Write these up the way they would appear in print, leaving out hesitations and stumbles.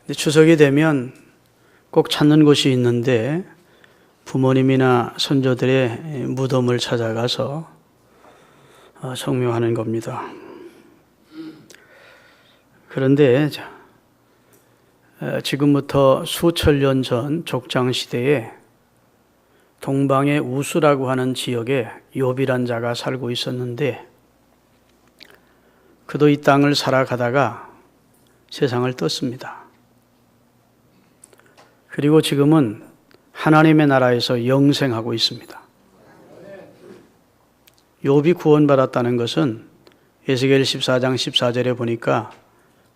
추석이 되면 꼭 찾는 곳이 있는데 부모님이나 손자들의 무덤을 찾아가서 성묘하는 겁니다. 그런데 지금부터 수천 년 전 족장시대에 동방의 우수라고 하는 지역에 욥이란 자가 살고 있었는데 그도 이 땅을 살아가다가 세상을 떴습니다. 그리고 지금은 하나님의 나라에서 영생하고 있습니다. 욥이 구원받았다는 것은 에스겔 14장 14절에 보니까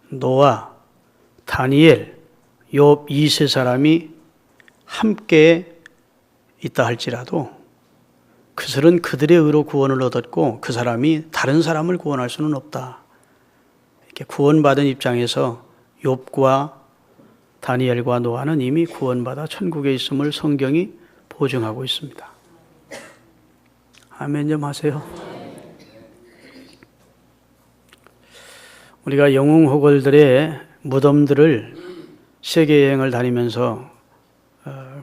노아, 다니엘, 욥 이 세 사람이 함께 있다 할지라도 그들은 그들의 의로 구원을 얻었고 그 사람이 다른 사람을 구원할 수는 없다. 이렇게 구원받은 입장에서 욥과 다니엘과 노아는 이미 구원받아 천국에 있음을 성경이 보증하고 있습니다. 아멘 좀 하세요. 우리가 영웅호걸들의 무덤들을 세계 여행을 다니면서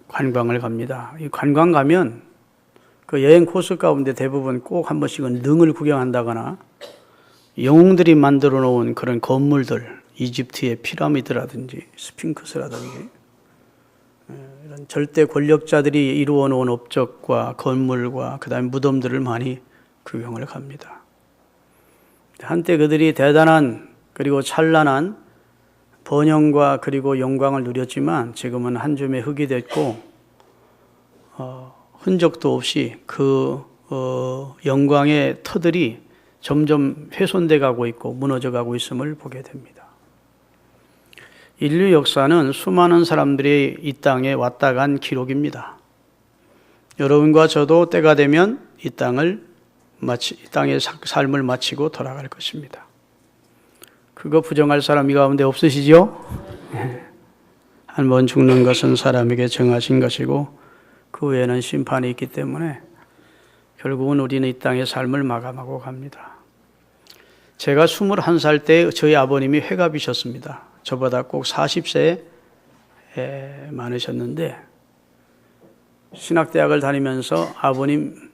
관광을 갑니다. 이 관광 가면 그 여행 코스 가운데 대부분 꼭 한 번씩은 능을 구경한다거나 영웅들이 만들어 놓은 그런 건물들, 이집트의 피라미드라든지 스핑크스라든지 이런 절대 권력자들이 이루어 놓은 업적과 건물과 그다음에 무덤들을 많이 구경을 갑니다. 한때 그들이 대단한 그리고 찬란한 번영과 그리고 영광을 누렸지만 지금은 한 줌의 흙이 됐고 흔적도 없이 그 영광의 터들이 점점 훼손돼 가고 있고 무너져 가고 있음을 보게 됩니다. 인류 역사는 수많은 사람들이 이 땅에 왔다 간 기록입니다. 여러분과 저도 때가 되면 이 땅의 삶을 마치고 돌아갈 것입니다. 그거 부정할 사람이 가운데 없으시죠? 한 번 죽는 것은 사람에게 정하신 것이고 그 외에는 심판이 있기 때문에 결국은 우리는 이 땅의 삶을 마감하고 갑니다. 제가 21살 때 저희 아버님이 회갑이셨습니다. 저보다 꼭 40세 많으셨는데 신학대학을 다니면서 아버님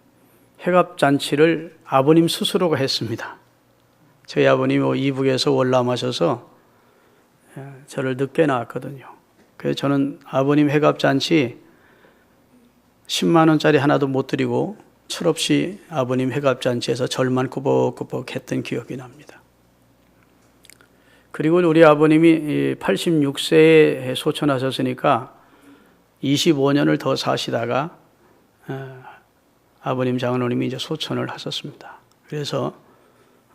회갑잔치를 아버님 스스로가 했습니다. 저희 아버님이 이북에서 월남하셔서 저를 늦게 낳았거든요. 그래서 저는 아버님 회갑잔치 10만 원짜리 하나도 못 드리고 철없이 아버님 회갑잔치에서 절만 꾸벅꾸벅 했던 기억이 납니다. 그리고 우리 아버님이 86세에 소천하셨으니까 25년을 더 사시다가 아버님 장로님이 이제 소천을 하셨습니다. 그래서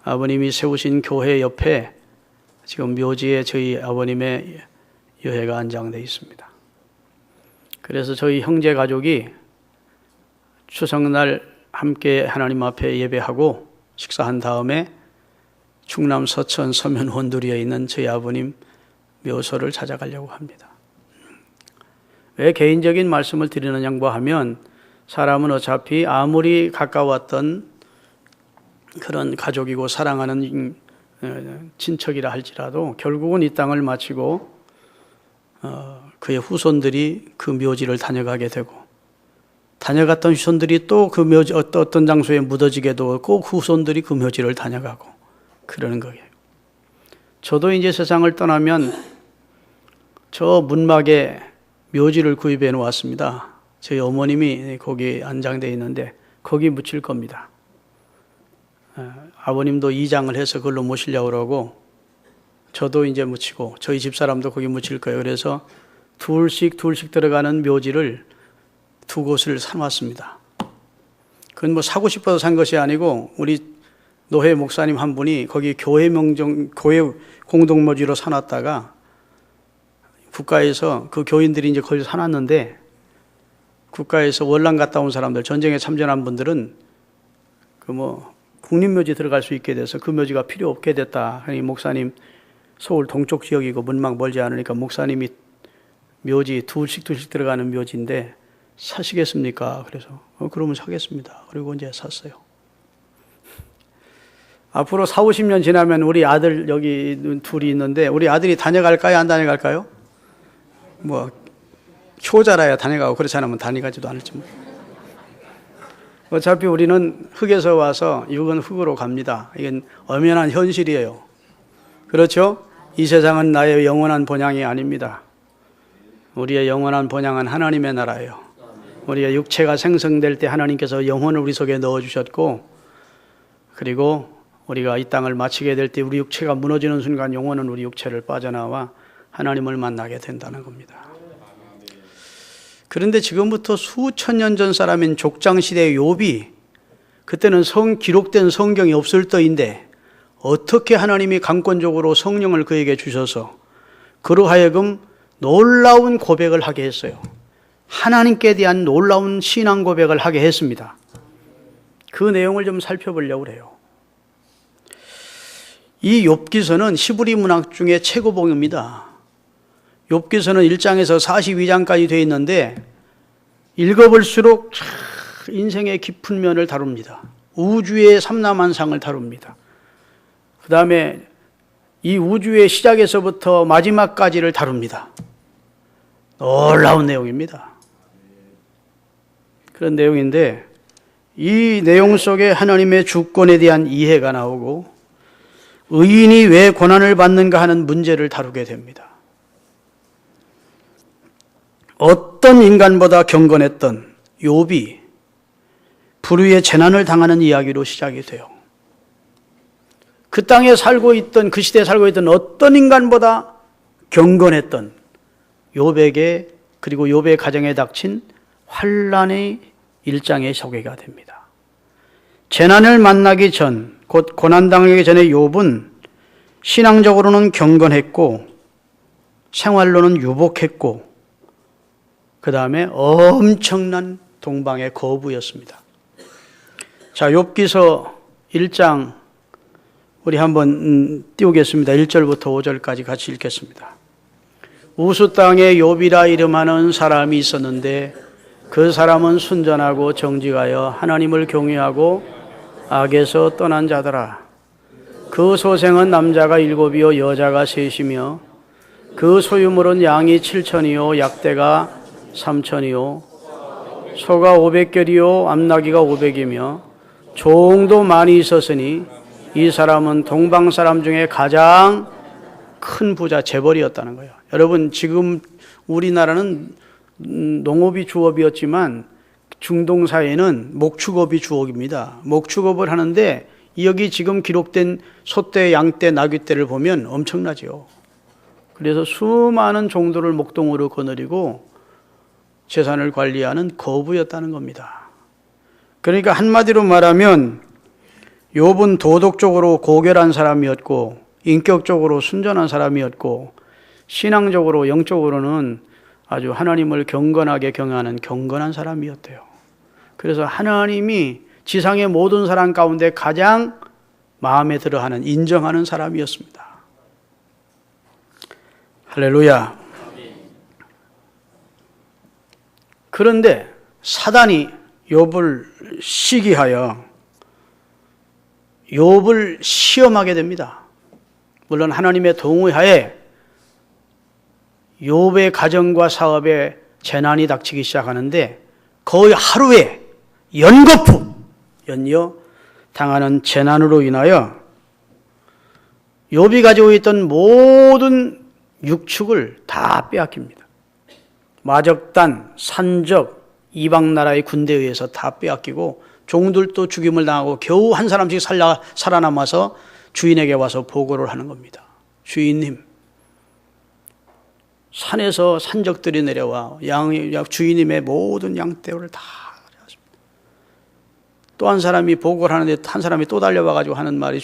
아버님이 세우신 교회 옆에 지금 묘지에 저희 아버님의 여회가 안장되어 있습니다. 그래서 저희 형제 가족이 추석날 함께 하나님 앞에 예배하고 식사한 다음에 충남 서천 서면 원두리에 있는 저희 아버님 묘소를 찾아가려고 합니다. 왜 개인적인 말씀을 드리느냐고 하면 사람은 어차피 아무리 가까웠던 그런 가족이고 사랑하는 친척이라 할지라도 결국은 이 땅을 마치고 그의 후손들이 그 묘지를 다녀가게 되고 다녀갔던 후손들이 또 그 묘지 어떤 장소에 묻어지게도 꼭 후손들이 그 묘지를 다녀가고 그러는 거예요. 저도 이제 세상을 떠나면 저 문막에 묘지를 구입해 놓았습니다. 저희 어머님이 거기 안장되어 있는데 거기 묻힐 겁니다. 아버님도 이장을 해서 그걸로 모시려고 그러고 저도 이제 묻히고 저희 집사람도 거기 묻힐 거예요. 그래서 둘씩 들어가는 묘지를 두 곳을 사놨습니다. 그건 뭐 사고 싶어서 산 것이 아니고 우리 노회 목사님 한 분이 거기 교회 공동묘지로 사놨다가 국가에서 그 교인들이 이제 거기서 사놨는데 국가에서 월남 갔다 온 사람들 전쟁에 참전한 분들은 국립묘지 들어갈 수 있게 돼서 그 묘지가 필요 없게 됐다. 그러니 목사님 서울 동쪽 지역이고 문막 멀지 않으니까 목사님이 묘지 둘씩 들어가는 묘지인데 사시겠습니까? 그래서 그러면 사겠습니다. 그리고 이제 샀어요. 앞으로 40, 50년 지나면 우리 아들 여기 둘이 있는데 우리 아들이 다녀갈까요? 안 다녀갈까요? 뭐 효자라야 다녀가고 그렇지 않으면 다녀가지도 않을지 뭐. 어차피 우리는 흙에서 와서 육은 흙으로 갑니다. 이건 엄연한 현실이에요. 그렇죠? 이 세상은 나의 영원한 본향이 아닙니다. 우리의 영원한 본향은 하나님의 나라예요. 우리의 육체가 생성될 때 하나님께서 영혼을 우리 속에 넣어주셨고, 그리고 우리가 이 땅을 마치게 될 때 우리 육체가 무너지는 순간 영혼은 우리 육체를 빠져나와 하나님을 만나게 된다는 겁니다. 그런데 지금부터 수천 년 전 사람인 족장시대의 욥이, 그때는 기록된 성경이 없을 때인데 어떻게 하나님이 강권적으로 성령을 그에게 주셔서 그로 하여금 놀라운 고백을 하게 했어요. 하나님께 대한 놀라운 신앙 고백을 하게 했습니다. 그 내용을 좀 살펴보려고 해요. 이 욥기서는 히브리 문학 중에 최고봉입니다. 욥기서는 1장에서 42장까지 되어 있는데 읽어볼수록 인생의 깊은 면을 다룹니다. 우주의 삼라만상을 다룹니다. 그 다음에 이 우주의 시작에서부터 마지막까지를 다룹니다. 놀라운 내용입니다. 그런 내용인데 이 내용 속에 하나님의 주권에 대한 이해가 나오고 의인이 왜 고난을 받는가 하는 문제를 다루게 됩니다. 어떤 인간보다 경건했던 욥이 불의의 재난을 당하는 이야기로 시작이 돼요. 그 땅에 살고 있던, 그 시대에 살고 있던 어떤 인간보다 경건했던 욥에게, 그리고 욥의 가정에 닥친 환난의 일장의 소개가 됩니다. 재난을 만나기 전, 곧 고난당하기 전에 욥은 신앙적으로는 경건했고 생활로는 유복했고 그 다음에 엄청난 동방의 거부였습니다. 자, 욥기서 1장 우리 한번 띄우겠습니다. 1절부터 5절까지 같이 읽겠습니다. 우수 땅에 욥이라 이름하는 사람이 있었는데 그 사람은 순전하고 정직하여 하나님을 경외하고 악에서 떠난 자더라. 그 소생은 남자가 7이요 여자가 3이며 그 소유물은 양이 7천이요 약대가 3천이요 소가 500결이요 암나귀가 500이며 종도 많이 있었으니 이 사람은 동방 사람 중에 가장 큰 부자 재벌이었다는 거예요. 여러분, 지금 우리나라는 농업이 주업이었지만 중동 사회는 목축업이 주업입니다. 목축업을 하는데 여기 지금 기록된 소떼, 양떼, 나귀떼를 보면 엄청나죠. 그래서 수많은 종들을 목동으로 거느리고 재산을 관리하는 거부였다는 겁니다. 그러니까 한마디로 말하면 욥은 도덕적으로 고결한 사람이었고 인격적으로 순전한 사람이었고 신앙적으로 영적으로는 아주 하나님을 경건하게 경외하는 경건한 사람이었대요. 그래서 하나님이 지상의 모든 사람 가운데 가장 마음에 들어하는, 인정하는 사람이었습니다. 할렐루야. 그런데 사단이 욥을 시기하여 욥을 시험하게 됩니다. 물론 하나님의 동의하에 욥의 가정과 사업에 재난이 닥치기 시작하는데 거의 하루에 연이어 당하는 재난으로 인하여 욥이 가지고 있던 모든 육축을 다 빼앗깁니다. 마적단, 산적, 이방 나라의 군대에 의해서 다 빼앗기고 종들도 죽임을 당하고 겨우 한 사람씩 살아남아서 주인에게 와서 보고를 하는 겁니다. 주인님, 산에서 산적들이 내려와 주인님의 모든 양떼를 다 가져갔습니다. 또 한 사람이 보고를 하는데 한 사람이 또 달려와가지고 하는 말이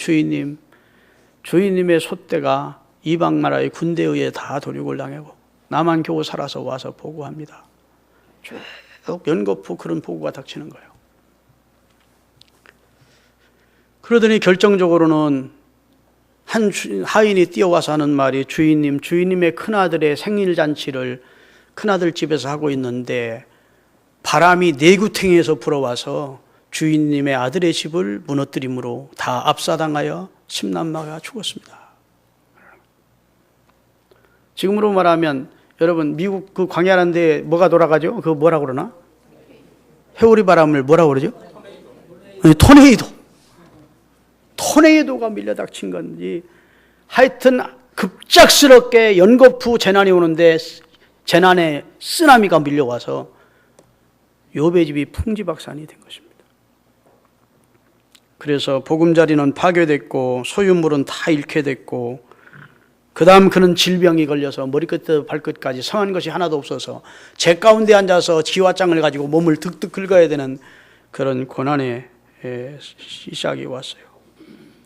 주인님의 소떼가 이방 나라의 군대에 의해 다 도륙을 당하고 나만 겨우 살아서 와서 보고합니다. 쭉 연거푸 그런 보고가 닥치는 거예요. 그러더니 결정적으로는 한 하인이 뛰어와서 하는 말이 주인님의 큰아들의 생일잔치를 큰아들 집에서 하고 있는데 바람이 내구탱이에서 불어와서 주인님의 아들의 집을 무너뜨림으로 다 압사당하여 10남마가 죽었습니다. 지금으로 말하면 여러분 미국 그 광야라는 데 뭐가 돌아가죠? 그거 뭐라고 그러나? 회오리 바람을 뭐라고 그러죠? 토네이도. 토네이도가 밀려닥친 건지 하여튼 급작스럽게 연거푸 재난이 오는데 재난의 쓰나미가 밀려와서 욥의 집이 풍지박산이 된 것입니다. 그래서 보금자리는 파괴됐고 소유물은 다 잃게 됐고 그 다음 그는 질병이 걸려서 머리끝부터 발끝까지 성한 것이 하나도 없어서 재 가운데 앉아서 지화장을 가지고 몸을 득득 긁어야 되는 그런 고난의 시작이 왔어요.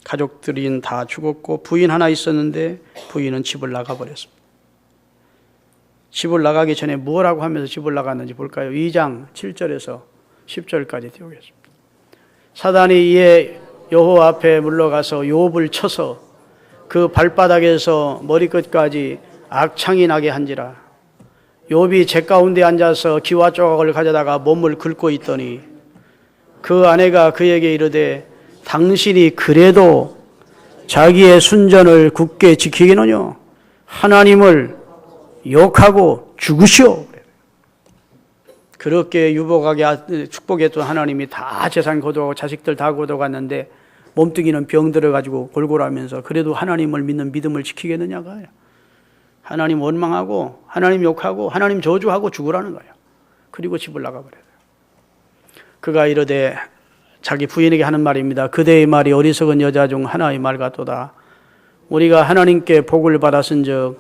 가족들이 다 죽었고 부인 하나 있었는데 부인은 집을 나가버렸습니다. 집을 나가기 전에 뭐라고 하면서 집을 나갔는지 볼까요? 2장 7절에서 10절까지 띄우겠습니다. 사단이 이에 여호와 앞에 물러가서 욥을 쳐서 그 발바닥에서 머리끝까지 악창이 나게 한지라. 욥이 재 가운데 앉아서 기와 조각을 가져다가 몸을 긁고 있더니 그 아내가 그에게 이르되 당신이 그래도 자기의 순전을 굳게 지키겠느냐? 하나님을 욕하고 죽으시오. 그렇게 유복하게 축복했던 하나님이 다 재산 거두하고 자식들 다 거두갔는데 몸뚱이는 병 들어가지고 골골하면서 그래도 하나님을 믿는 믿음을 지키겠느냐가 하나님 원망하고 하나님 욕하고 하나님 저주하고 죽으라는 거예요. 그리고 집을 나가버려요. 그가 이르되 자기 부인에게 하는 말입니다. 그대의 말이 어리석은 여자 중 하나의 말 같도다. 우리가 하나님께 복을 받았은즉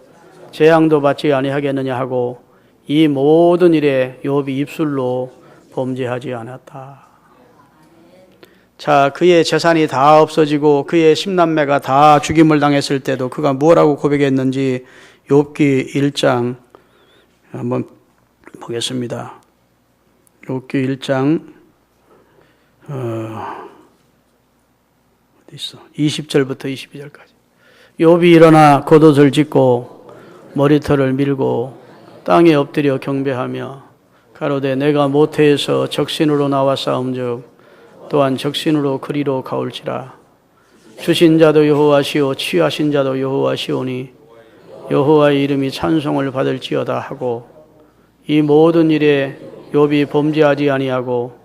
재앙도 받지 아니하겠느냐 하고 이 모든 일에 욥이 입술로 범죄하지 않았다. 자, 그의 재산이 다 없어지고 그의 10남매가 다 죽임을 당했을 때도 그가 뭐라고 고백했는지 욥기 1장 한번 보겠습니다. 욥기 1장 어디 있어? 20절부터 22절까지. 욥이 일어나 겉옷을 찢고 머리털을 밀고 땅에 엎드려 경배하며 가로되 내가 모태에서 적신으로 나와 싸움즉 또한 적신으로 그리로 가올지라. 주신 자도 여호와시오 취하신 자도 여호와시오니 여호와의 이름이 찬송을 받을지어다 하고 이 모든 일에 욥이 범죄하지 아니하고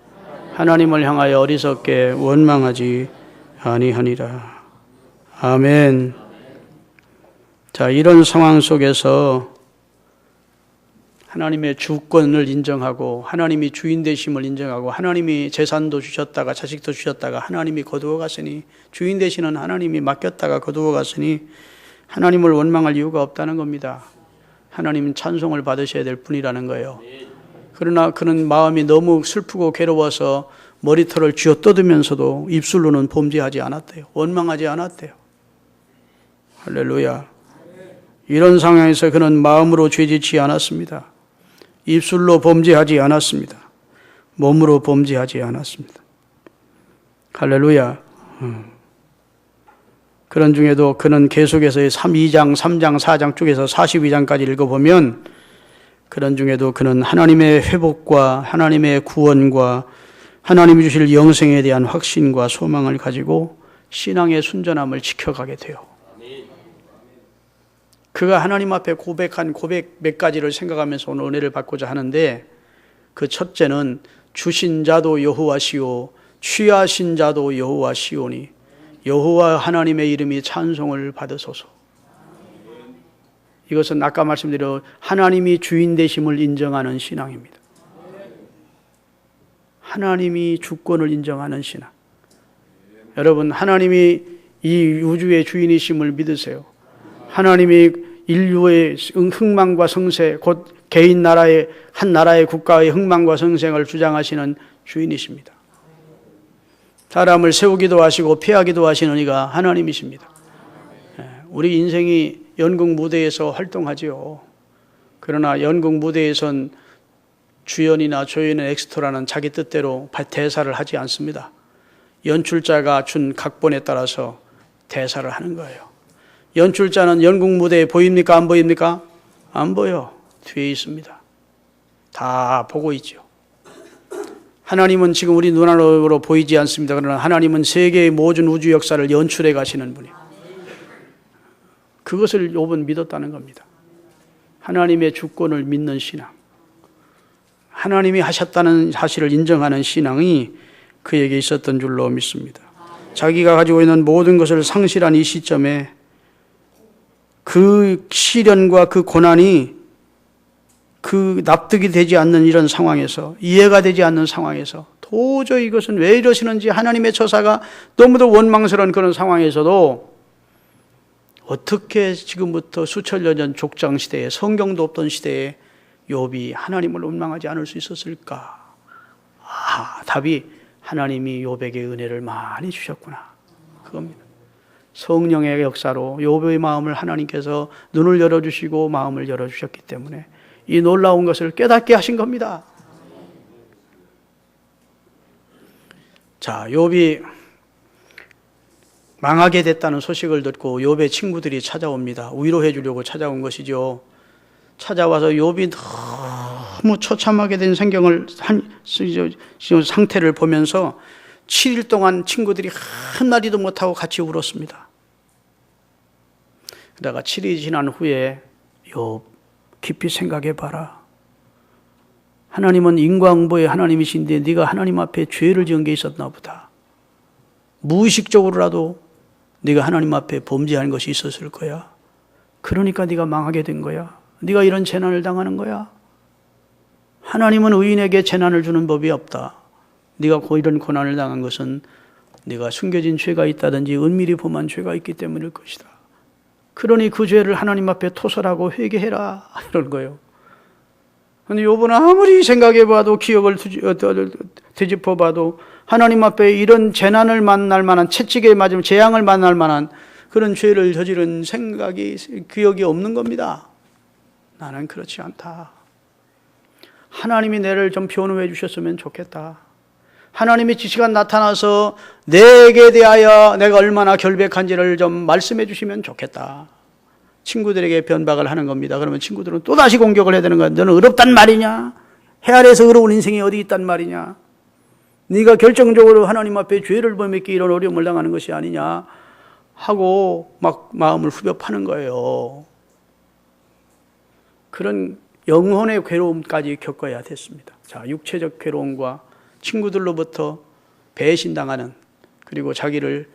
하나님을 향하여 어리석게 원망하지 아니하니라. 아멘. 자, 이런 상황 속에서 하나님의 주권을 인정하고 하나님이 주인 되심을 인정하고 하나님이 재산도 주셨다가 자식도 주셨다가 하나님이 거두어 갔으니 주인 되시는 하나님이 맡겼다가 거두어 갔으니 하나님을 원망할 이유가 없다는 겁니다. 하나님은 찬송을 받으셔야 될 뿐이라는 거예요. 그러나 그는 마음이 너무 슬프고 괴로워서 머리털을 쥐어뜯으면서도 입술로는 범죄하지 않았대요. 원망하지 않았대요. 할렐루야. 이런 상황에서 그는 마음으로 죄짓지 않았습니다. 입술로 범죄하지 않았습니다. 몸으로 범죄하지 않았습니다. 할렐루야. 그런 중에도 그는 계속해서 2장, 3장, 4장 쪽에서 42장까지 읽어보면 그런 중에도 그는 하나님의 회복과 하나님의 구원과 하나님이 주실 영생에 대한 확신과 소망을 가지고 신앙의 순전함을 지켜가게 돼요. 그가 하나님 앞에 고백한 고백 몇 가지를 생각하면서 오늘 은혜를 받고자 하는데 그 첫째는 주신 자도 여호와시오 취하신 자도 여호와시오니 여호와 하나님의 이름이 찬송을 받으소서. 이것은 아까 말씀드린 하나님이 주인 되심을 인정하는 신앙입니다. 하나님이 주권을 인정하는 신앙. 여러분, 하나님이 이 우주의 주인이심을 믿으세요. 하나님이 인류의 흥망과 성세, 곧 개인 나라의 한 나라의 국가의 흥망과 성생을 주장하시는 주인이십니다. 사람을 세우기도 하시고 피하기도 하시는 이가 하나님이십니다. 우리 인생이 연극 무대에서 활동하지요. 그러나 연극 무대에선 주연이나 조연의 엑스트라는 자기 뜻대로 대사를 하지 않습니다. 연출자가 준 각본에 따라서 대사를 하는 거예요. 연출자는 연극 무대에 보입니까? 안 보입니까? 안 보여. 뒤에 있습니다. 다 보고 있죠. 하나님은 지금 우리 눈으로 보이지 않습니다. 그러나 하나님은 세계의 모든 우주 역사를 연출해 가시는 분이에요. 그것을 욥은 믿었다는 겁니다. 하나님의 주권을 믿는 신앙, 하나님이 하셨다는 사실을 인정하는 신앙이 그에게 있었던 줄로 믿습니다. 자기가 가지고 있는 모든 것을 상실한 이 시점에 그 시련과 그 고난이 그 납득이 되지 않는 이런 상황에서, 이해가 되지 않는 상황에서 도저히 이것은 왜 이러시는지 하나님의 처사가 너무도 원망스러운 그런 상황에서도 어떻게 지금부터 수천 년 전 족장 시대에, 성경도 없던 시대에 욥이 하나님을 원망하지 않을 수 있었을까? 답이 하나님이 욥에게 은혜를 많이 주셨구나, 그겁니다. 성령의 역사로 욥의 마음을 하나님께서 눈을 열어주시고 마음을 열어주셨기 때문에 이 놀라운 것을 깨닫게 하신 겁니다. 자, 욥이 망하게 됐다는 소식을 듣고 욥의 친구들이 찾아옵니다. 위로해 주려고 찾아온 것이죠. 찾아와서 욥이 너무 처참하게 된 상태를 보면서 7일 동안 친구들이 한마디도 못하고 같이 울었습니다. 그러다가 7일이 지난 후에 욥, 깊이 생각해 봐라. 하나님은 인과응보의 하나님이신데 네가 하나님 앞에 죄를 지은 게 있었나 보다. 무의식적으로라도 네가 하나님 앞에 범죄한 것이 있었을 거야. 그러니까 네가 망하게 된 거야. 네가 이런 재난을 당하는 거야. 하나님은 의인에게 재난을 주는 법이 없다. 네가 이런 고난을 당한 것은 네가 숨겨진 죄가 있다든지 은밀히 범한 죄가 있기 때문일 것이다. 그러니 그 죄를 하나님 앞에 토설하고 회개해라, 이런 거예요. 근데 욥은 아무리 생각해봐도, 기억을 되짚어봐도 하나님 앞에 이런 재난을 만날 만한, 채찍에 맞으면 재앙을 만날 만한 그런 죄를 저지른 생각이, 기억이 없는 겁니다. 나는 그렇지 않다. 하나님이 나를 좀 변호해 주셨으면 좋겠다. 하나님의 지시가 나타나서 내게 대하여 내가 얼마나 결백한지를 좀 말씀해 주시면 좋겠다. 친구들에게 변박을 하는 겁니다. 그러면 친구들은 또다시 공격을 해야 되는 거야. 너는 의롭단 말이냐? 해 아래에서 의로운 인생이 어디 있단 말이냐? 네가 결정적으로 하나님 앞에 죄를 범했기에 이런 어려움을 당하는 것이 아니냐? 하고 막 마음을 후벼 파는 거예요. 그런 영혼의 괴로움까지 겪어야 됐습니다. 자, 육체적 괴로움과 친구들로부터 배신당하는, 그리고 자기를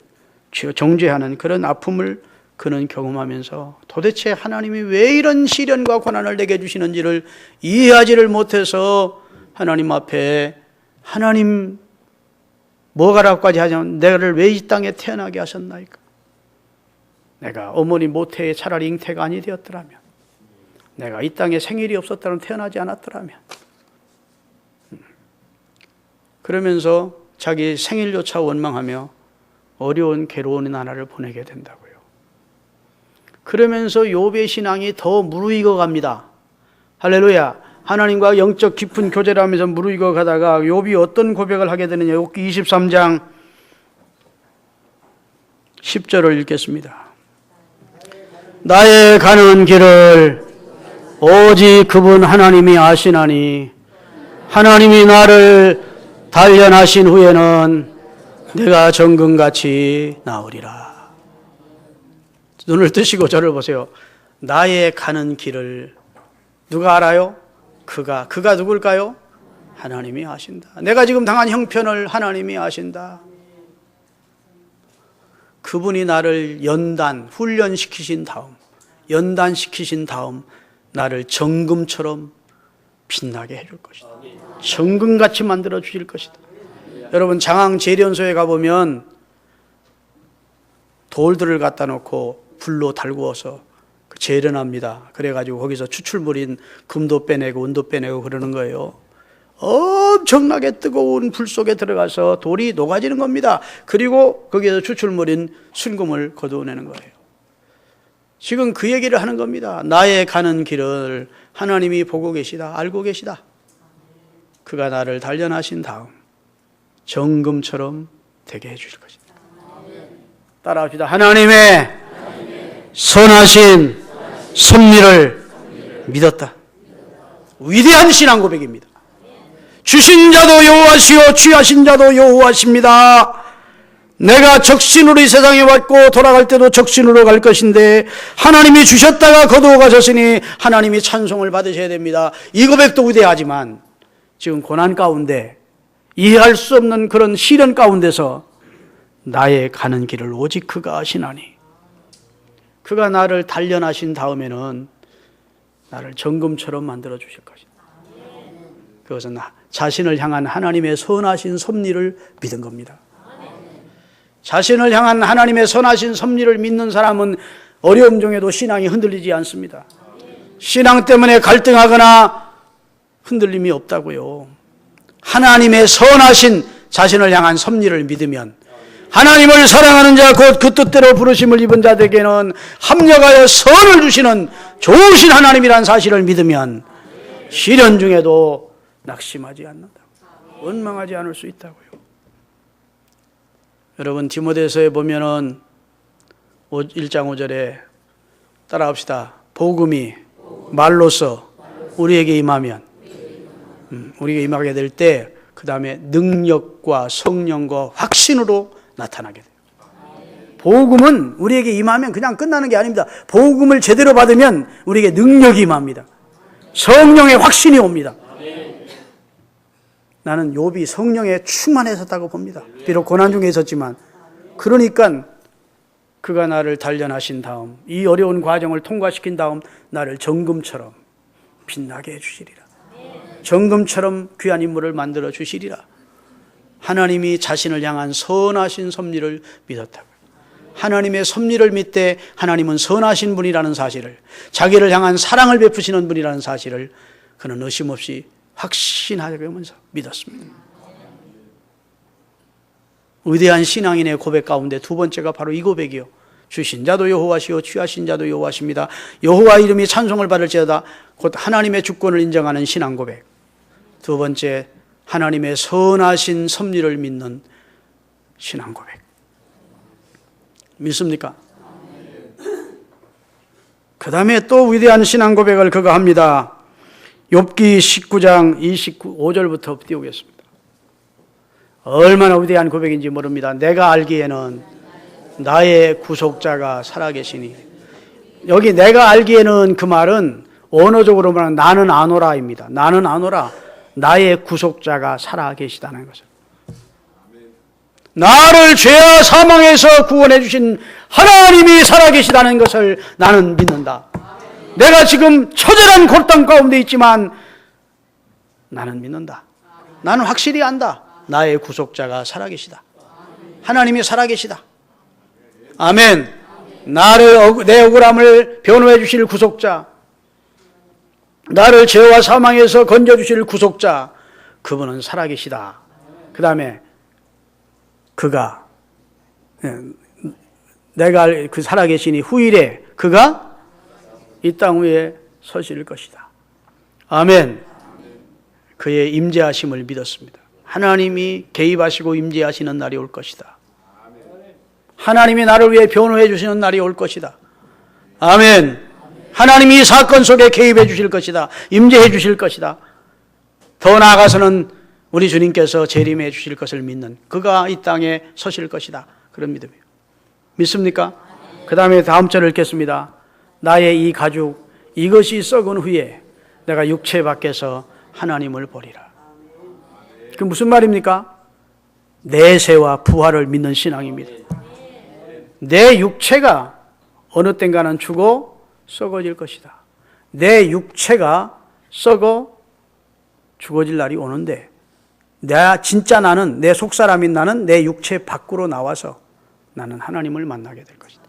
정죄하는 그런 아픔을 그는 경험하면서 도대체 하나님이 왜 이런 시련과 고난을 내게 주시는지를 이해하지를 못해서 하나님 앞에, 하나님 뭐가라고까지 하자면 내가를 왜 이 땅에 태어나게 하셨나이까? 내가 어머니 모태에 차라리 잉태가 아니 되었더라면, 내가 이 땅에 생일이 없었다면, 태어나지 않았더라면, 그러면서 자기 생일조차 원망하며 어려운 괴로운 나날을 보내게 된다고요. 그러면서 욥의 신앙이 더 무르익어 갑니다. 할렐루야. 하나님과 영적 깊은 교제를 하면서 무르익어 가다가 욥이 어떤 고백을 하게 되느냐. 욥기 23장 10절을 읽겠습니다. 나의 가는 길을 오직 그분 하나님이 아시나니 하나님이 나를 단련하신 후에는 내가 정금같이 나으리라. 눈을 뜨시고 저를 보세요. 나의 가는 길을 누가 알아요? 그가 누굴까요? 하나님이 아신다. 내가 지금 당한 형편을 하나님이 아신다. 그분이 나를 훈련시키신 다음, 연단시키신 다음 나를 정금처럼 빛나게 해줄 것이다. 정금같이 만들어 주실 것이다. 여러분, 장항 재련소에 가보면 돌들을 갖다 놓고 불로 달구어서 재련합니다. 그래가지고 거기서 추출물인 금도 빼내고 은도 빼내고 그러는 거예요. 엄청나게 뜨거운 불 속에 들어가서 돌이 녹아지는 겁니다. 그리고 거기에서 추출물인 순금을 거두어내는 거예요. 지금 그 얘기를 하는 겁니다. 나의 가는 길을 하나님이 보고 계시다, 알고 계시다. 그가 나를 단련하신 다음 정금처럼 되게 해주실 것이다. 따라합시다. 하나님의 선하신 섭리를 믿었다. 위대한 신앙 고백입니다. 주신 자도 여호와시요 취하신 자도 여호와십니다. 내가 적신으로 이 세상에 왔고 돌아갈 때도 적신으로 갈 것인데 하나님이 주셨다가 거두어 가셨으니 하나님이 찬송을 받으셔야 됩니다. 이 고백도 위대하지만 지금 고난 가운데 이해할 수 없는 그런 시련 가운데서 나의 가는 길을 오직 그가 아시나니 그가 나를 단련하신 다음에는 나를 정금처럼 만들어 주실 것이다. 그것은 자신을 향한 하나님의 선하신 섭리를 믿은 겁니다. 자신을 향한 하나님의 선하신 섭리를 믿는 사람은 어려움 중에도 신앙이 흔들리지 않습니다. 신앙 때문에 갈등하거나 흔들림이 없다고요. 하나님의 선하신 자신을 향한 섭리를 믿으면 하나님을 사랑하는 자 곧 그 뜻대로 부르심을 입은 자들에게는 합력하여 선을 주시는 좋으신 하나님이라는 사실을 믿으면 시련 중에도 낙심하지 않는다. 원망하지 않을 수 있다고요. 여러분 디모데서에 보면은 1장 5절에 따라합시다. 복음이 말로써 우리에게 임하면 우리에게 임하게 될 때 그 다음에 능력과 성령과 확신으로 나타나게 돼요. 복음은 우리에게 임하면 그냥 끝나는 게 아닙니다. 복음을 제대로 받으면 우리에게 능력이 임합니다. 성령의 확신이 옵니다. 나는 욥이 성령에 충만했었다고 봅니다. 비록 고난 중에 있었지만 그러니까 그가 나를 단련하신 다음 이 어려운 과정을 통과시킨 다음 나를 정금처럼 빛나게 해주시리라. 정금처럼 귀한 인물을 만들어 주시리라. 하나님이 자신을 향한 선하신 섭리를 믿었다고요. 하나님의 섭리를 믿되 하나님은 선하신 분이라는 사실을, 자기를 향한 사랑을 베푸시는 분이라는 사실을 그는 의심 없이 확신하게 하면서 믿었습니다. 위대한 신앙인의 고백 가운데 두 번째가 바로 이 고백이요. 주신 자도 여호와시요 취하신 자도 여호와십니다. 여호와 이름이 찬송을 받을지어다. 곧 하나님의 주권을 인정하는 신앙 고백. 두 번째, 하나님의 선하신 섭리를 믿는 신앙 고백. 믿습니까? 그 다음에 또 위대한 신앙 고백을 그가 합니다. 욥기 19장 25절부터 띄우겠습니다. 얼마나 위대한 고백인지 모릅니다. 내가 알기에는 나의 구속자가 살아계시니. 여기 내가 알기에는 그 말은 언어적으로 말하면 나는 아노라입니다. 나는 아노라. 나의 구속자가 살아계시다는 것을. 나를 죄와 사망에서 구원해 주신 하나님이 살아계시다는 것을 나는 믿는다. 내가 지금 처절한 골당 가운데 있지만 나는 믿는다. 나는 확실히 안다. 나의 구속자가 살아계시다. 하나님이 살아계시다. 아멘. 내 억울함을 변호해 주실 구속자, 나를 죄와 사망에서 건져주실 구속자, 그분은 살아계시다. 그 다음에 그가 내가 그 살아계시니 후일에 그가 이 땅 위에 서실 것이다. 아멘. 그의 임재하심을 믿었습니다. 하나님이 개입하시고 임재하시는 날이 올 것이다. 하나님이 나를 위해 변호해 주시는 날이 올 것이다. 아멘. 하나님이 이 사건 속에 개입해 주실 것이다. 임재해 주실 것이다. 더 나아가서는 우리 주님께서 재림해 주실 것을 믿는, 그가 이 땅에 서실 것이다. 그런 믿음이에요. 믿습니까? 그 다음에 다음 절을 읽겠습니다. 나의 이 가죽 이것이 썩은 후에 내가 육체 밖에서 하나님을 보리라. 그 무슨 말입니까? 내세와 부활을 믿는 신앙입니다. 내 육체가 어느 땐가는 죽어 썩어질 것이다. 내 육체가 썩어 죽어질 날이 오는데 진짜 나는, 내 속사람인 나는 내 육체 밖으로 나와서 나는 하나님을 만나게 될 것이다.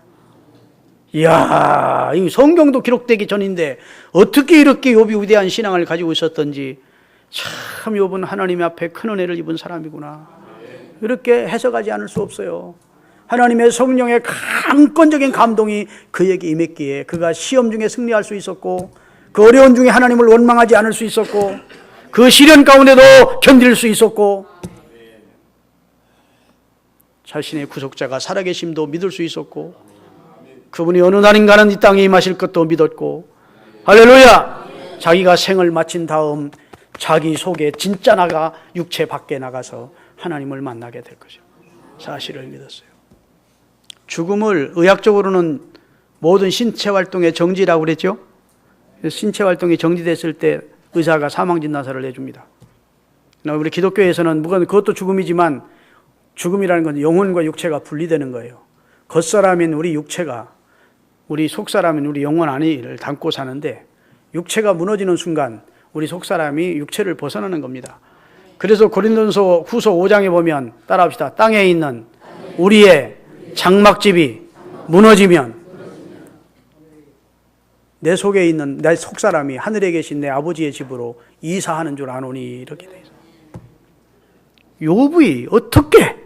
이야, 이 성경도 기록되기 전인데 어떻게 이렇게 욥이 위대한 신앙을 가지고 있었던지, 참 욥은 하나님 앞에 큰 은혜를 입은 사람이구나. 이렇게 해석하지 않을 수 없어요. 하나님의 성령의 강권적인 감동이 그에게 임했기에 그가 시험 중에 승리할 수 있었고, 그 어려운 중에 하나님을 원망하지 않을 수 있었고, 그 시련 가운데도 견딜 수 있었고, 자신의 구속자가 살아계심도 믿을 수 있었고, 그분이 어느 날인가는 이 땅에 임하실 것도 믿었고, 할렐루야! 자기가 생을 마친 다음 자기 속에 진짜 나가 육체 밖에 나가서 하나님을 만나게 될 것이죠. 사실을 믿었어요. 죽음을 의학적으로는 모든 신체 활동의 정지라고 그랬죠. 신체 활동이 정지됐을 때 의사가 사망 진단서를 내줍니다. 우리 기독교에서는 그것도 죽음이지만 죽음이라는 건 영혼과 육체가 분리되는 거예요. 겉사람인 우리 육체가 우리 속사람인 우리 영혼 안을 담고 사는데 육체가 무너지는 순간 우리 속사람이 육체를 벗어나는 겁니다. 그래서 고린도전서 후서 5장에 보면 따라합시다. 땅에 있는 우리의 장막집이 무너지면 내 속에 있는 내 속사람이 하늘에 계신 내 아버지의 집으로 이사하는 줄 아노니 이렇게 돼 있어요. 욥이 어떻게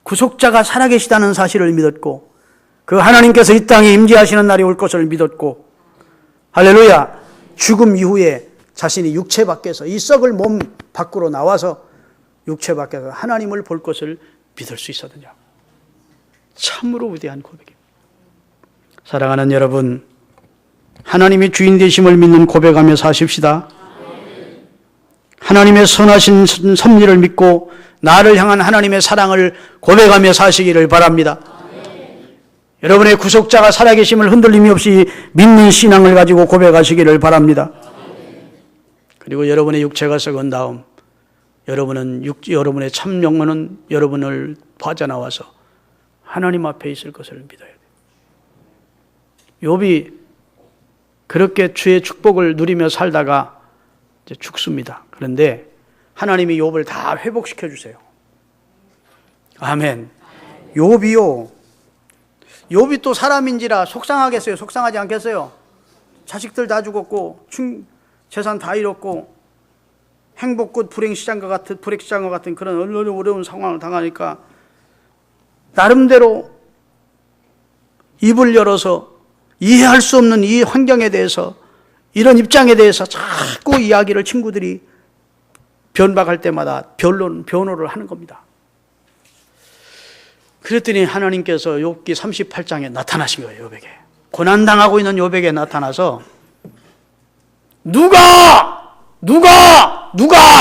구속자가 살아계시다는 사실을 믿었고 그 하나님께서 이 땅에 임재하시는 날이 올 것을 믿었고 할렐루야 죽음 이후에 자신이 육체 밖에서 이 썩을 몸 밖으로 나와서 육체 밖에서 하나님을 볼 것을 믿을 수 있었느냐. 참으로 위대한 고백입니다. 사랑하는 여러분, 하나님이 주인 되심을 믿는 고백하며 사십시다. 하나님의 선하신 섭리를 믿고 나를 향한 하나님의 사랑을 고백하며 사시기를 바랍니다. 여러분의 구속자가 살아계심을 흔들림이 없이 믿는 신앙을 가지고 고백하시기를 바랍니다. 그리고 여러분의 육체가 썩은 다음 여러분의 참 영혼은 여러분을 빠져나와서 하나님 앞에 있을 것을 믿어야 돼요. 욥이 그렇게 주의 축복을 누리며 살다가 이제 죽습니다. 그런데 하나님이 욥을 다 회복시켜 주세요. 아멘. 욥이 또 사람인지라 속상하겠어요? 속상하지 않겠어요? 자식들 다 죽었고 재산 다 잃었고 행복꽃 불행시장과 같은 그런 어려운 상황을 당하니까 나름대로 입을 열어서 이해할 수 없는 이 환경에 대해서 이런 입장에 대해서 자꾸 이야기를 친구들이 변박할 때마다 변호를 하는 겁니다. 그랬더니 하나님께서 욥기 38장에 나타나신 거예요. 욥에게. 고난당하고 있는 욥에게 나타나서 누가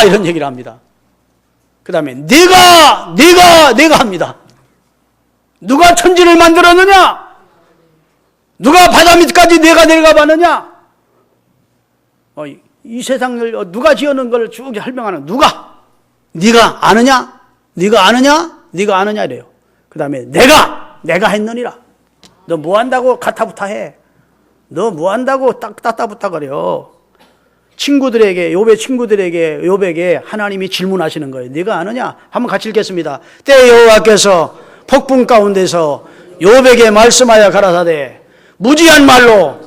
이런 얘기를 합니다. 그 다음에 내가 합니다. 누가 천지를 만들었느냐? 누가 바다 밑까지 내가 내려가 봤느냐? 이 세상을 누가 지어놓은 걸 쭉 설명하는 누가? 네가 아느냐? 이래요. 그 다음에 내가 했느니라. 너 뭐 한다고 가타부타 해? 너 뭐 한다고 따따부타 거려? 욥의 친구들에게 욥에게 하나님이 질문하시는 거예요. 네가 아느냐? 한번 같이 읽겠습니다. 때 여호와께서 폭풍 가운데서 욥에게 말씀하여 가라사대 무지한 말로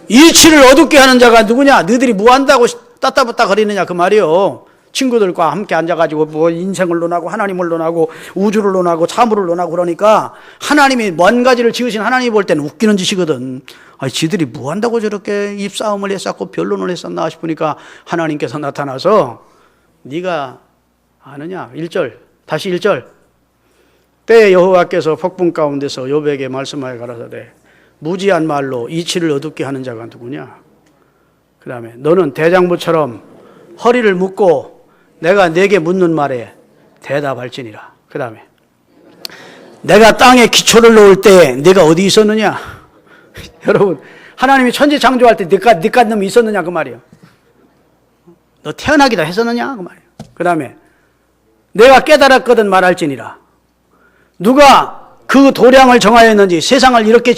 이치를 어둡게 하는 자가 누구냐? 너희들이 뭐 한다고 따따부따 거리느냐 그 말이요. 친구들과 함께 앉아가지고 뭐 인생을 논하고 하나님을 논하고 우주를 논하고 사물을 논하고 그러니까 하나님이 먼 가지를 지으신 하나님이 볼 때는 웃기는 짓이거든. 지들이 뭐 한다고 저렇게 입싸움을 했었고 변론을 했었나 싶으니까 하나님께서 나타나서 네가 아느냐? 1절 다시 1절 때 여호와께서 폭풍 가운데서 욥에게 말씀하여 가라사대 무지한 말로 이치를 어둡게 하는 자가 누구냐? 그 다음에 너는 대장부처럼 허리를 묶고 내가 네게 묻는 말에 대답할지니라. 그 다음에 내가 땅에 기초를 놓을 때 네가 어디 있었느냐? 여러분 하나님이 천지 창조할 때 네가 놈이 있었느냐 그 말이에요. 너 태어나기도 했었느냐 그 말이에요. 그 다음에 내가 깨달았거든 말할지니라. 누가 그 도량을 정하였는지 세상을 이렇게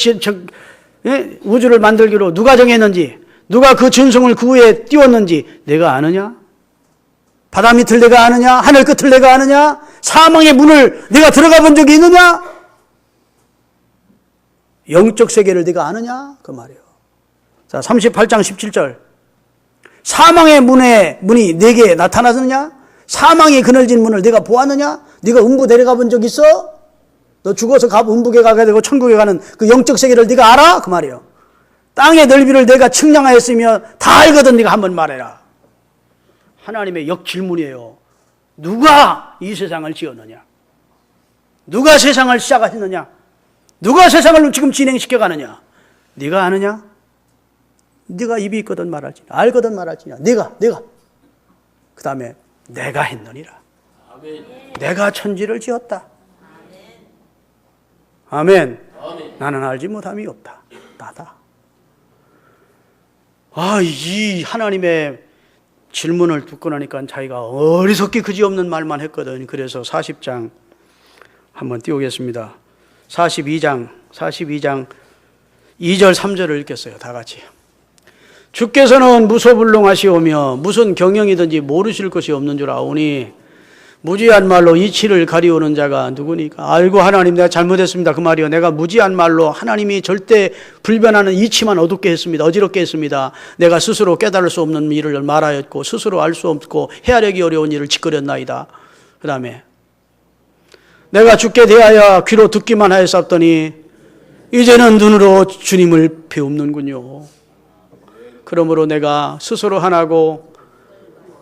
우주를 만들기로 누가 정했는지 누가 그 준성을 그 위에 띄웠는지 내가 아느냐? 바다 밑을 내가 아느냐? 하늘 끝을 내가 아느냐? 사망의 문을 내가 들어가 본 적이 있느냐? 영적 세계를 네가 아느냐? 그 말이에요. 자, 38장 17절. 사망의 문이 네게 나타났느냐? 사망의 그늘진 문을 네가 보았느냐? 네가 음부 내려가 본 적 있어? 너 죽어서 음부에 가게 되고 천국에 가는 그 영적 세계를 네가 알아? 그 말이에요. 땅의 넓이를 내가 측량하였으며 다 알거든. 네가 한번 말해라. 하나님의 역질문이에요. 누가 이 세상을 지었느냐? 누가 세상을 시작했느냐? 누가 세상을 지금 진행시켜 가느냐? 네가 아느냐? 네가 입이 있거든 말할지냐? 알거든 말할지냐? 네가 그 다음에 내가 했느니라. 내가 천지를 지었다. 아멘. 나는 알지 못함이 없다. 나다. 이 하나님의 질문을 듣고 나니까 자기가 어리석기 그지없는 말만 했거든. 그래서 40장 한번 띄우겠습니다. 42장 2절 3절을 읽겠어요. 다 같이. 주께서는 무소불능하시오며 무슨 경영이든지 모르실 것이 없는 줄 아오니 무지한 말로 이치를 가리우는 자가 누구니까? 아이고 하나님 내가 잘못했습니다. 그 말이요. 내가 무지한 말로 하나님이 절대 불변하는 이치만 어둡게 했습니다. 어지럽게 했습니다. 내가 스스로 깨달을 수 없는 일을 말하였고 스스로 알 수 없고 헤아리기 어려운 일을 짓거렸나이다. 그 다음에 내가 주께 대하여 귀로 듣기만 하였었더니 이제는 눈으로 주님을 배우는군요. 그러므로 내가 스스로 하나고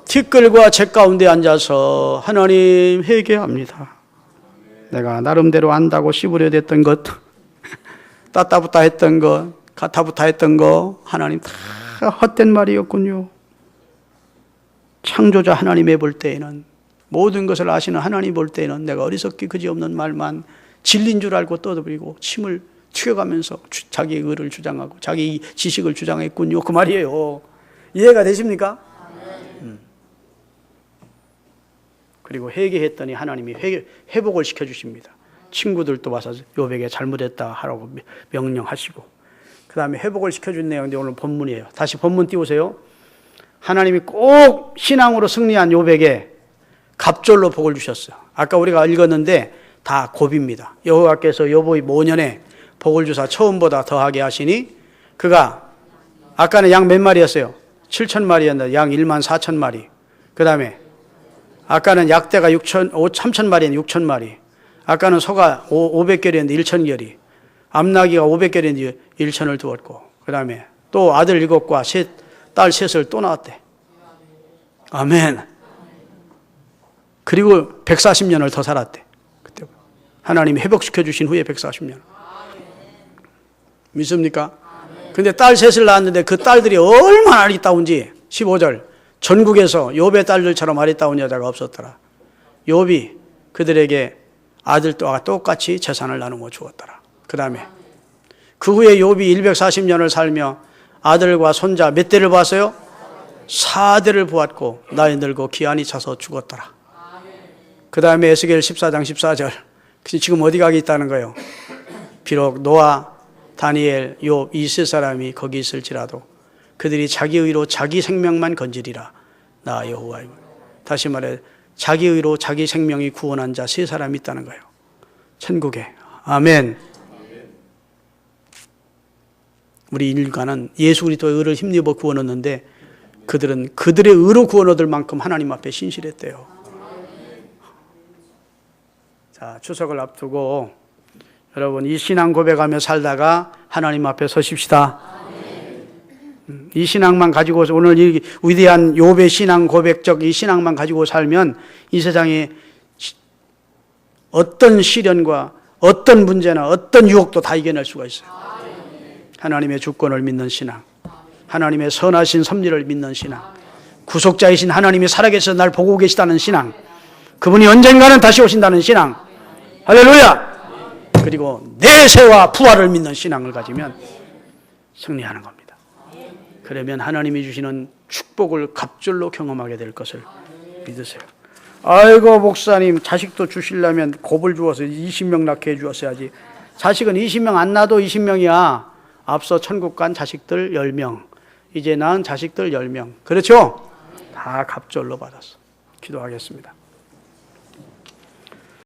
티끌과 재 가운데 앉아서 하나님 회개합니다. 내가 나름대로 안다고 씹으려 됐던 것, 따따붙다 했던 것, 가타붙다 했던 거 하나님 다 헛된 말이었군요. 창조자 하나님의 볼 때에는 모든 것을 아시는 하나님 볼 때에는 내가 어리석기 그지없는 말만 진리인 줄 알고 떠들이고 침을 튀어가면서 자기 의를 주장하고 자기 지식을 주장했군요. 그 말이에요. 이해가 되십니까? 그리고 회개했더니 하나님이 회복을 시켜주십니다. 친구들도 와서 욥에게 잘못했다 하라고 명령하시고 그 다음에 회복을 시켜준 내용인데 오늘 본문이에요. 다시 본문 띄우세요. 하나님이 꼭 신앙으로 승리한 욥에게 갑절로 복을 주셨어요. 아까 우리가 읽었는데 다 곱입니다. 여호와께서 욥의 모년에 복을 주사 처음보다 더하게 하시니 그가 아까는 양 몇 마리였어요? 7,000마리였는데 양 14,000마리. 그 다음에 아까는 약대가 3,000마리였는데 6,000마리. 아까는 소가 500결이었는데 1,000결이. 암나귀가 500결이었는데 1,000을 두었고 그 다음에 또 아들 7과 딸 3을 또 낳았대. 아멘. 그리고 140년을 더 살았대. 그때 하나님이 회복시켜 주신 후에 140년. 믿습니까? 근데 딸 3을 낳았는데 그 딸들이 얼마나 아리따운지 15절 전국에서 욥의 딸들처럼 아리따운 여자가 없었더라. 욥이 그들에게 아들과 똑같이 재산을 나누어 주었더라. 그 다음에 그 후에 욥이 140년을 살며 아들과 손자 몇 대를 보았어요? 4대를 보았고 나이 늙고 기한이 차서 죽었더라. 그 다음에 에스겔 14장 14절 지금 어디 가게 있다는 거예요? 비록 노아, 다니엘, 욥 이 세 사람이 거기 있을지라도 그들이 자기 의로 자기 생명만 건지리라. 나 여호와이고. 다시 말해 자기 의로 자기 생명이 구원한 자 세 사람이 있다는 거예요. 천국에. 아멘. 우리 인류가는 예수 그리스도의 의를 힘입어 구원 얻는데 그들은 그들의 의로 구원 얻을 만큼 하나님 앞에 신실했대요. 자, 추석을 앞두고 여러분 이 신앙 고백하며 살다가 하나님 앞에 서십시다. 이 신앙만 가지고 오늘 이 위대한 욥의 신앙 고백적 이 신앙만 가지고 살면 이 세상에 어떤 시련과 어떤 문제나 어떤 유혹도 다 이겨낼 수가 있어요. 하나님의 주권을 믿는 신앙, 하나님의 선하신 섭리를 믿는 신앙, 구속자이신 하나님이 살아계셔서 날 보고 계시다는 신앙, 그분이 언젠가는 다시 오신다는 신앙, 할렐루야! 그리고 내세와 부활을 믿는 신앙을 가지면 승리하는 겁니다. 그러면 하나님이 주시는 축복을 갑절로 경험하게 될 것을 믿으세요. 아이고 목사님 자식도 주시려면 곱을 주어서 20명 낳게 해주었어야지. 자식은 20명 안 낳아도 20명이야. 앞서 천국 간 자식들 10명, 이제 낳은 자식들 10명. 그렇죠? 다 갑절로 받았어. 기도하겠습니다.